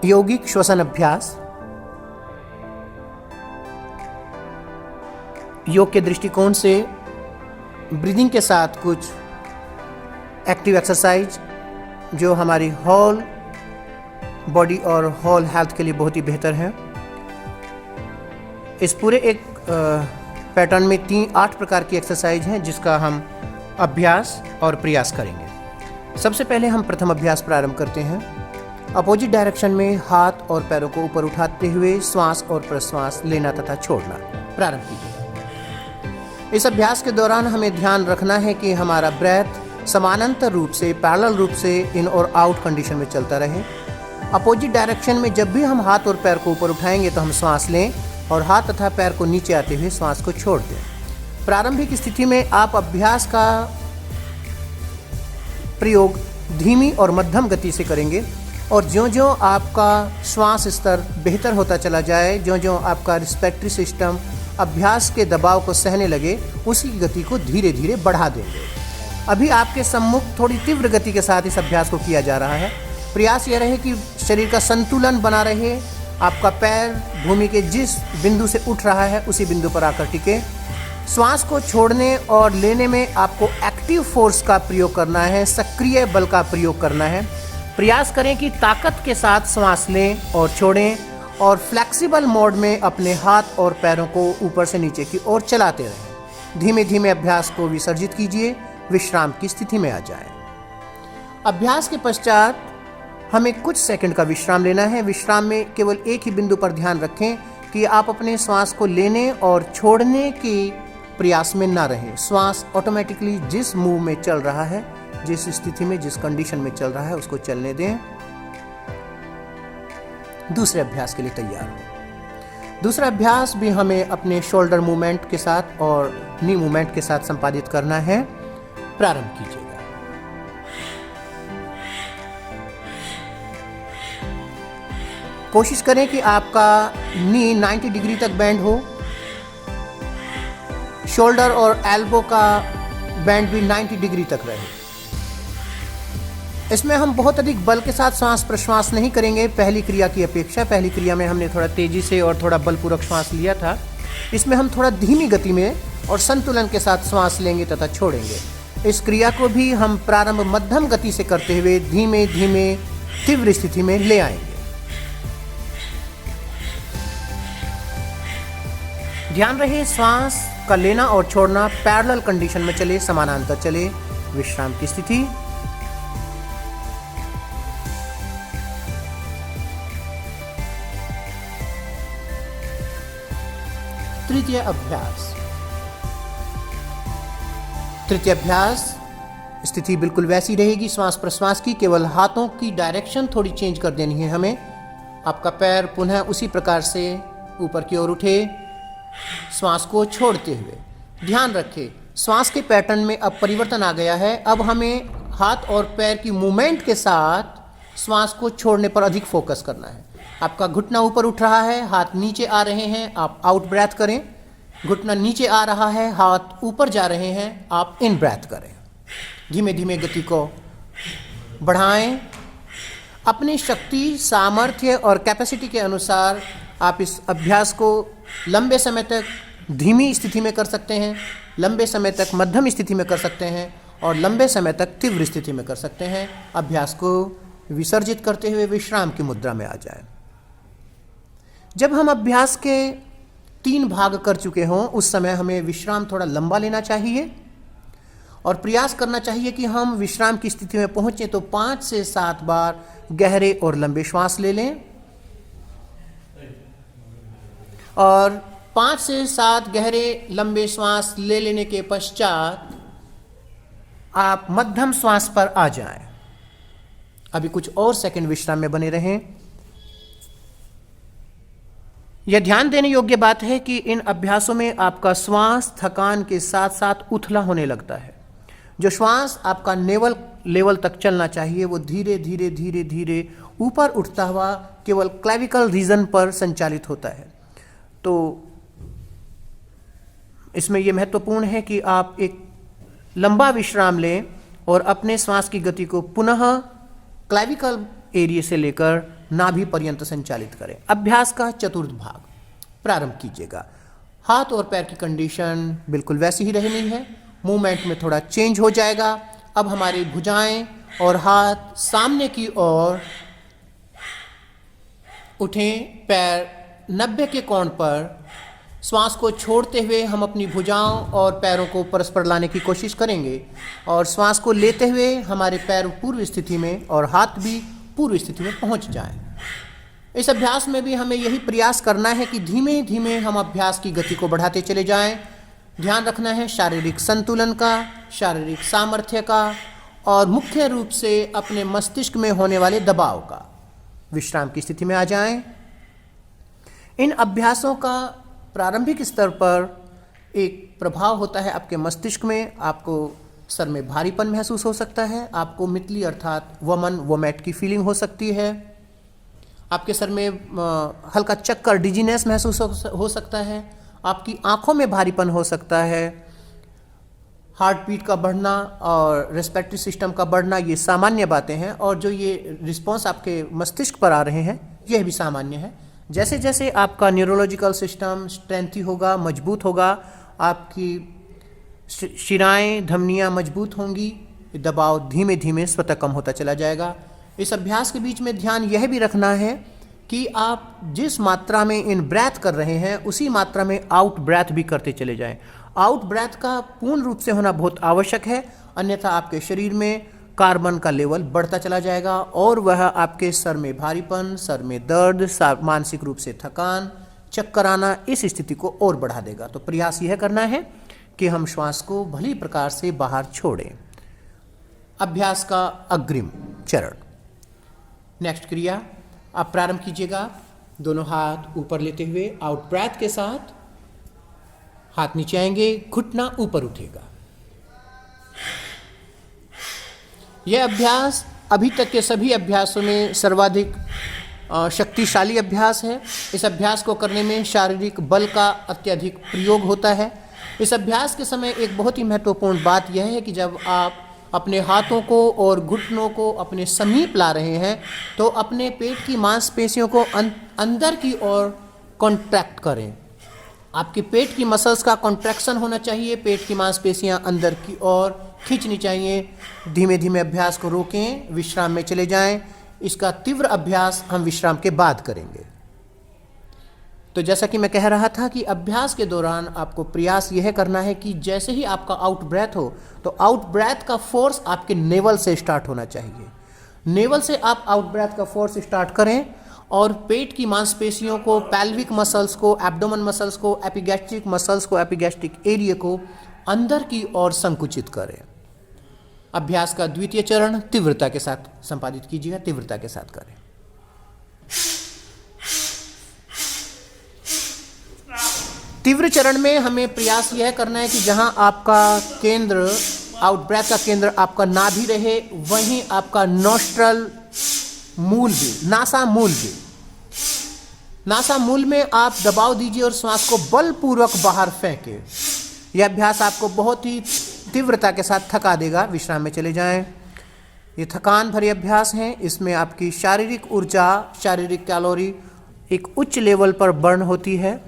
यौगिक श्वसन अभ्यास। योग के दृष्टिकोण से ब्रीदिंग के साथ कुछ एक्टिव एक्सरसाइज जो हमारी होल बॉडी और होल हेल्थ के लिए बहुत ही बेहतर है। इस पूरे एक पैटर्न में 8 प्रकार की एक्सरसाइज हैं जिसका हम अभ्यास और प्रयास करेंगे। सबसे पहले हम प्रथम अभ्यास प्रारंभ करते हैं। अपोजिट डायरेक्शन में हाथ और पैरों को ऊपर उठाते हुए श्वास और प्रश्वास लेना तथा छोड़ना। प्रारंभ कीजिए। इस अभ्यास के दौरान हमें ध्यान रखना है कि हमारा ब्रेथ समानांतर रूप से, पैरेलल रूप से इन और आउट कंडीशन में चलता रहे। अपोजिट डायरेक्शन में जब भी हम हाथ और पैर को ऊपर उठाएंगे तो हम श्वास लें और हाथ तथा पैर को नीचे आते हुए श्वास को छोड़ दें। प्रारंभिक स्थिति में आप अभ्यास का प्रयोग धीमी और मध्यम गति से करेंगे और ज्यों-ज्यों आपका श्वास स्तर बेहतर होता चला जाए, ज्यों-ज्यों आपका रिस्पिरेटरी सिस्टम अभ्यास के दबाव को सहने लगे, उसी गति को धीरे धीरे बढ़ा देंगे। अभी आपके सम्मुख थोड़ी तीव्र गति के साथ इस अभ्यास को किया जा रहा है। प्रयास यह रहे कि शरीर का संतुलन बना रहे, आपका पैर भूमि के जिस बिंदु से उठ रहा है उसी बिंदु पर आकर टिके। श्वास को छोड़ने और लेने में आपको एक्टिव फोर्स का प्रयोग करना है, सक्रिय बल का प्रयोग करना है। प्रयास करें कि ताकत के साथ श्वास लें और छोड़ें और फ्लेक्सिबल मोड में अपने हाथ और पैरों को ऊपर से नीचे की ओर चलाते रहें। धीमे धीमे अभ्यास को विसर्जित कीजिए, विश्राम की स्थिति में आ जाएं। अभ्यास के पश्चात हमें कुछ सेकंड का विश्राम लेना है। विश्राम में केवल एक ही बिंदु पर ध्यान रखें कि आप अपने श्वास को लेने और छोड़ने के प्रयास में ना रहें। श्वास ऑटोमेटिकली जिस मूव में चल रहा है, जिस स्थिति में, जिस कंडीशन में चल रहा है, उसको चलने दें। दूसरे अभ्यास के लिए तैयार हो। दूसरा अभ्यास भी हमें अपने शोल्डर मूवमेंट के साथ और नी मूवमेंट के साथ संपादित करना है। प्रारंभ कीजिएगा। कोशिश करें कि आपका नी 90 डिग्री तक बेंड हो, शोल्डर और एल्बो का बेंड भी 90 डिग्री तक रहे। इसमें हम बहुत अधिक बल के साथ श्वास प्रश्वास नहीं करेंगे पहली क्रिया की अपेक्षा। पहली क्रिया में हमने थोड़ा तेजी से और थोड़ा बलपूर्वक श्वास लिया था। इसमें हम थोड़ा धीमी गति में और संतुलन के साथ श्वास लेंगे तथा छोड़ेंगे। इस क्रिया को भी हम प्रारंभ मध्यम गति से करते हुए धीमे धीमे तीव्र स्थिति में ले आएंगे। ध्यान रहे श्वास का लेना और छोड़ना पैरेलल कंडीशन में चले, समानांतर चले। विश्राम की स्थिति। तृतीय अभ्यास। तृतीय अभ्यास स्थिति बिल्कुल वैसी रहेगी श्वास प्रश्वास की, केवल हाथों की डायरेक्शन थोड़ी चेंज कर देनी है हमें। आपका पैर पुनः उसी प्रकार से ऊपर की ओर उठे, श्वास को छोड़ते हुए। ध्यान रखें श्वास के पैटर्न में अब परिवर्तन आ गया है। अब हमें हाथ और पैर की मूवमेंट के साथ श्वास को छोड़ने पर अधिक फोकस करना है। आपका घुटना ऊपर उठ रहा है, हाथ नीचे आ रहे हैं, आप आउट ब्रेथ करें। घुटना नीचे आ रहा है, हाथ ऊपर जा रहे हैं, आप इन ब्रेथ करें। धीमे धीमे गति को बढ़ाएं। अपनी शक्ति, सामर्थ्य और कैपेसिटी के अनुसार आप इस अभ्यास को लंबे समय तक धीमी स्थिति में कर सकते हैं, लंबे समय तक मध्यम स्थिति में कर सकते हैं और लंबे समय तक तीव्र स्थिति में कर सकते हैं। अभ्यास को विसर्जित करते हुए विश्राम की मुद्रा में आ जाए। जब हम अभ्यास के 3 भाग कर चुके हों उस समय हमें विश्राम थोड़ा लंबा लेना चाहिए और प्रयास करना चाहिए कि हम विश्राम की स्थिति में पहुंचे तो 5 से 7 बार गहरे और लंबे श्वास ले लें और 5 से 7 गहरे लंबे श्वास ले लेने के पश्चात आप मध्यम श्वास पर आ जाएं। अभी कुछ और सेकंड विश्राम में बने रहें। यह ध्यान देने योग्य बात है कि इन अभ्यासों में आपका श्वास थकान के साथ साथ उथला होने लगता है। जो श्वास आपका नेवल लेवल तक चलना चाहिए वो धीरे धीरे धीरे धीरे ऊपर उठता हुआ केवल क्लेविकल रीजन पर संचालित होता है। तो इसमें यह महत्वपूर्ण है कि आप एक लंबा विश्राम लें और अपने श्वास की गति को पुनः क्लेविकल एरिया से लेकर नाभि पर्यंत संचालित करें। अभ्यास का चतुर्थ भाग प्रारंभ कीजिएगा। हाथ और पैर की कंडीशन बिल्कुल वैसी ही रहनी है, मूवमेंट में थोड़ा चेंज हो जाएगा। अब हमारी भुजाएं और हाथ सामने की ओर उठें, पैर 90 के कोण पर। श्वास को छोड़ते हुए हम अपनी भुजाओं और पैरों को परस्पर लाने की कोशिश करेंगे और श्वास को लेते हुए हमारे पैर पूर्व स्थिति में और हाथ भी पूर्व स्थिति में पहुंच जाएं। इस अभ्यास में भी हमें यही प्रयास करना है कि धीमे धीमे हम अभ्यास की गति को बढ़ाते चले जाएं। ध्यान रखना है शारीरिक संतुलन का, शारीरिक सामर्थ्य का और मुख्य रूप से अपने मस्तिष्क में होने वाले दबाव का। विश्राम की स्थिति में आ जाएं। इन अभ्यासों का प्रारंभिक स्तर पर एक प्रभाव होता है आपके मस्तिष्क में। आपको सर में भारीपन महसूस हो सकता है, आपको मितली अर्थात वमन वोमेट की फीलिंग हो सकती है, आपके सर में हल्का चक्कर डिजीनेस महसूस हो सकता है, आपकी आंखों में भारीपन हो सकता है, हार्ट बीट का बढ़ना और रेस्पिरेटरी सिस्टम का बढ़ना, ये सामान्य बातें हैं। और जो ये रिस्पॉन्स आपके मस्तिष्क पर आ रहे हैं यह भी सामान्य है। जैसे जैसे आपका न्यूरोलॉजिकल सिस्टम स्ट्रेंथी होगा, मजबूत होगा, आपकी शिराएं धमनियां मजबूत होंगी, दबाव धीमे धीमे स्वतः कम होता चला जाएगा। इस अभ्यास के बीच में ध्यान यह भी रखना है कि आप जिस मात्रा में इन ब्रेथ कर रहे हैं उसी मात्रा में आउट ब्रेथ भी करते चले जाएं। आउट ब्रेथ का पूर्ण रूप से होना बहुत आवश्यक है, अन्यथा आपके शरीर में कार्बन का लेवल बढ़ता चला जाएगा और वह आपके सर में भारीपन, सर में दर्द, मानसिक रूप से थकान, चक्कर आना, इस स्थिति को और बढ़ा देगा। तो प्रयास यह करना है कि हम श्वास को भली प्रकार से बाहर छोड़ें। अभ्यास का अग्रिम चरण। नेक्स्ट क्रिया आप प्रारंभ कीजिएगा। दोनों हाथ ऊपर लेते हुए आउट ब्रेथ के साथ हाथ नीचे आएंगे, घुटना ऊपर उठेगा। यह अभ्यास अभी तक के सभी अभ्यासों में सर्वाधिक शक्तिशाली अभ्यास है। इस अभ्यास को करने में शारीरिक बल का अत्यधिक प्रयोग होता है। इस अभ्यास के समय एक बहुत ही महत्वपूर्ण बात यह है कि जब आप अपने हाथों को और घुटनों को अपने समीप ला रहे हैं तो अपने पेट की मांसपेशियों को अंदर की ओर कॉन्ट्रैक्ट करें। आपके पेट की मसल्स का कॉन्ट्रैक्शन होना चाहिए, पेट की मांसपेशियां अंदर की ओर खींचनी चाहिए। धीमे धीमे अभ्यास को रोकें, विश्राम में चले जाएं। इसका तीव्र अभ्यास हम विश्राम के बाद करेंगे। तो जैसा कि मैं कह रहा था कि अभ्यास के दौरान आपको प्रयास यह करना है कि जैसे ही आपका आउट ब्रेथ हो तो आउट ब्रेथ का फोर्स आपके नेवल से स्टार्ट होना चाहिए। नेवल से आप आउट ब्रेथ का फोर्स स्टार्ट करें और पेट की मांसपेशियों को, पैल्विक मसल्स को, एब्डोमेन मसल्स को, एपिगैस्ट्रिक मसल्स को, एपिगैस्ट्रिक एरिया को अंदर की ओर संकुचित करें। अभ्यास का द्वितीय चरण तीव्रता के साथ संपादित कीजिएगा, तीव्रता के साथ करें। तीव्र चरण में हमें प्रयास यह करना है कि जहां आपका केंद्र, आउट ब्रेथ का केंद्र आपका नाभि रहे, वहीं आपका नोस्ट्रल मूल भी, नासा मूल भी, नासा मूल में आप दबाव दीजिए और श्वास को बलपूर्वक बाहर फेंकें। यह अभ्यास आपको बहुत ही तीव्रता के साथ थका देगा। विश्राम में चले जाएं। ये थकान भरे अभ्यास हैं, इसमें आपकी शारीरिक ऊर्जा, शारीरिक कैलोरी एक उच्च लेवल पर बर्न होती है।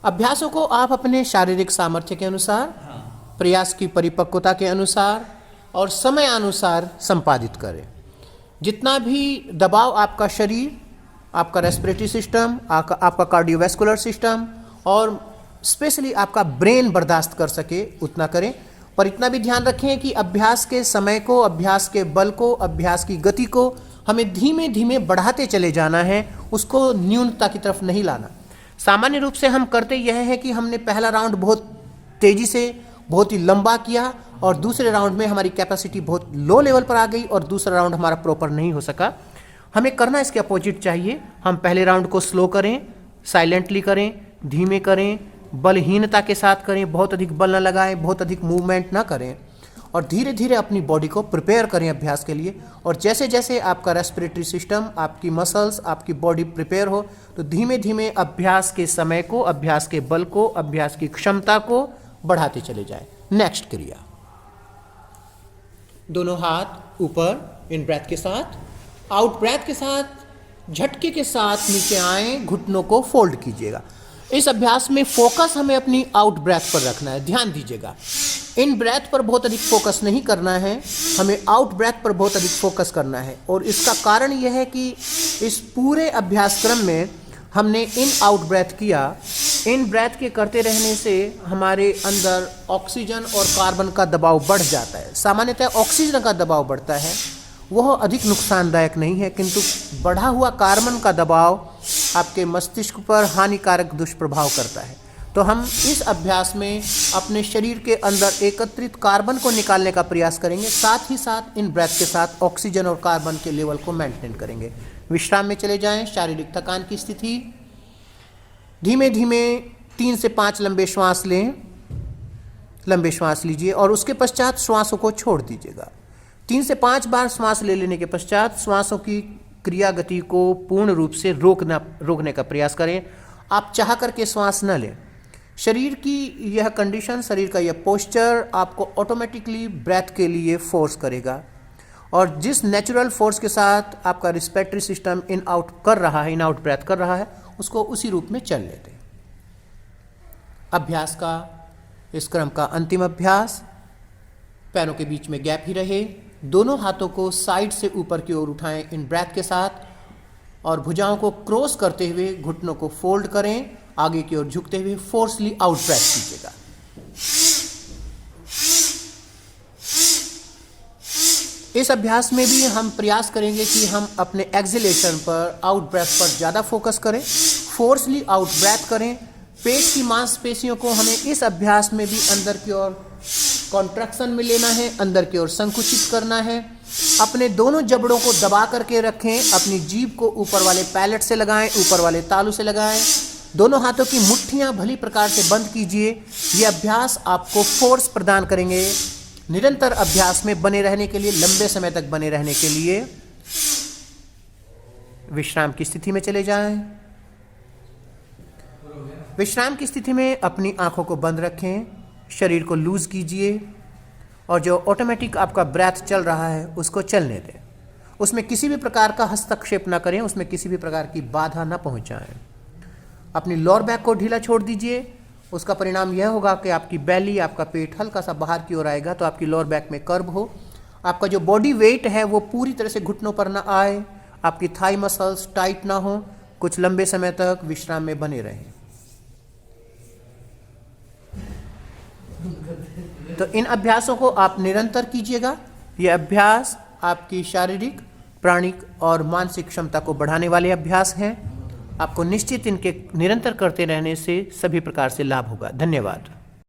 अभ्यासों को आप अपने शारीरिक सामर्थ्य के अनुसार, प्रयास की परिपक्वता के अनुसार और समय अनुसार संपादित करें। जितना भी दबाव आपका शरीर, आपका रेस्पिरेटरी सिस्टम, आपका कार्डियोवैस्कुलर सिस्टम और स्पेशली आपका ब्रेन बर्दाश्त कर सके उतना करें। पर इतना भी ध्यान रखें कि अभ्यास के समय को, अभ्यास के बल को, अभ्यास की गति को हमें धीमे धीमे बढ़ाते चले जाना है, उसको न्यूनता की तरफ नहीं लाना। सामान्य रूप से हम करते यह है कि हमने पहला राउंड बहुत तेजी से, बहुत ही लंबा किया और दूसरे राउंड में हमारी कैपेसिटी बहुत लो लेवल पर आ गई और दूसरा राउंड हमारा प्रॉपर नहीं हो सका। हमें करना इसके अपोजिट चाहिए। हम पहले राउंड को स्लो करें, साइलेंटली करें, धीमे करें, बलहीनता के साथ करें, बहुत अधिक बल न लगाएं, बहुत अधिक मूवमेंट ना करें और धीरे धीरे अपनी बॉडी को प्रिपेयर करें अभ्यास के लिए। और जैसे जैसे आपका रेस्पिरेटरी सिस्टम, आपकी मसल्स, आपकी बॉडी प्रिपेयर हो, तो धीमे धीमे अभ्यास के समय को, अभ्यास के बल को, अभ्यास की क्षमता को बढ़ाते चले जाए। नेक्स्ट क्रिया, दोनों हाथ ऊपर इन ब्रेथ के साथ, आउट ब्रेथ के साथ झटके के साथ नीचे आए, घुटनों को फोल्ड कीजिएगा। इस अभ्यास में फोकस हमें अपनी आउट ब्रेथ पर रखना है, ध्यान दीजिएगा। इन ब्रेथ पर बहुत अधिक फोकस नहीं करना है, हमें आउट ब्रेथ पर बहुत अधिक फोकस करना है। और इसका कारण यह है कि इस पूरे अभ्यास क्रम में हमने इन आउट ब्रेथ किया। इन ब्रेथ के करते रहने से हमारे अंदर ऑक्सीजन और कार्बन का दबाव बढ़ जाता है। सामान्यतः ऑक्सीजन का दबाव बढ़ता है, वह अधिक नुकसानदायक नहीं है, किंतु बढ़ा हुआ कार्बन का दबाव आपके मस्तिष्क पर हानिकारक दुष्प्रभाव करता है। तो हम इस अभ्यास में अपने शरीर के अंदर एकत्रित कार्बन को निकालने का प्रयास करेंगे, साथ ही साथ इन ब्रेथ के साथ ऑक्सीजन और कार्बन के लेवल को मेंटेन करेंगे। विश्राम में चले जाएं। शारीरिक थकान की स्थिति, धीमे धीमे 3 से 5 लंबे श्वास लें, लंबे श्वास लीजिए और उसके पश्चात श्वासों को छोड़ दीजिएगा। 3 से 5 बार श्वास ले लेने के पश्चात श्वासों की क्रिया गति को पूर्ण रूप से रोकने का प्रयास करें। आप चाह करके श्वास न लें। शरीर की यह कंडीशन, शरीर का यह पोस्चर आपको ऑटोमेटिकली ब्रेथ के लिए फोर्स करेगा, और जिस नेचुरल फोर्स के साथ आपका respiratory system in out breathe कर रहा है, उसको उसी रूप में चल लेते हैं। अभ्यास का इस क्रम का अंतिम अभ्यास, पैरों के बीच में गैप ही रहे, दोनों हाथों को साइड से ऊपर की ओर उठाएं इन ब्रेथ के साथ, और भुजाओं को क्रॉस करते हुए घुटनों को फोल्ड करें, आगे की ओर झुकते हुए फोर्सली आउट ब्रेथ कीजिएगा। इस अभ्यास में भी हम प्रयास करेंगे कि हम अपने एक्सहेलेशन पर, आउट ब्रेथ पर ज़्यादा फोकस करें, फोर्सली आउट ब्रेथ करें। पेट की मांसपेशियों को हमें इस अभ्यास में भी अंदर की ओर कॉन्ट्रैक्शन में लेना है, अंदर की ओर संकुचित करना है। अपने दोनों जबड़ों को दबा करके रखें, अपनी जीभ को ऊपर वाले पैलेट से लगाएं, ऊपर वाले तालू से लगाएं। दोनों हाथों की मुट्ठियां भली प्रकार से बंद कीजिए। ये अभ्यास आपको फोर्स प्रदान करेंगे निरंतर अभ्यास में बने रहने के लिए, लंबे समय तक बने रहने के लिए। विश्राम की स्थिति में चले जाएं। विश्राम की स्थिति में अपनी आंखों को बंद रखें, शरीर को लूज कीजिए और जो ऑटोमेटिक आपका ब्रेथ चल रहा है उसको चलने दें। उसमें किसी भी प्रकार का हस्तक्षेप ना करें, उसमें किसी भी प्रकार की बाधा ना पहुंचाएं। अपनी लोअर बैक को ढीला छोड़ दीजिए। उसका परिणाम यह होगा कि आपकी बेली, आपका पेट हल्का सा बाहर की ओर आएगा, तो आपकी लोअर बैक में कर्व हो। आपका जो बॉडी वेट है वो पूरी तरह से घुटनों पर ना आए, आपकी थाई मसल्स टाइट ना हो। कुछ लंबे समय तक विश्राम में बने रहें। तो इन अभ्यासों को आप निरंतर कीजिएगा। ये अभ्यास आपकी शारीरिक, प्राणिक और मानसिक क्षमता को बढ़ाने वाले अभ्यास हैं। आपको निश्चित इनके निरंतर करते रहने से सभी प्रकार से लाभ होगा। धन्यवाद।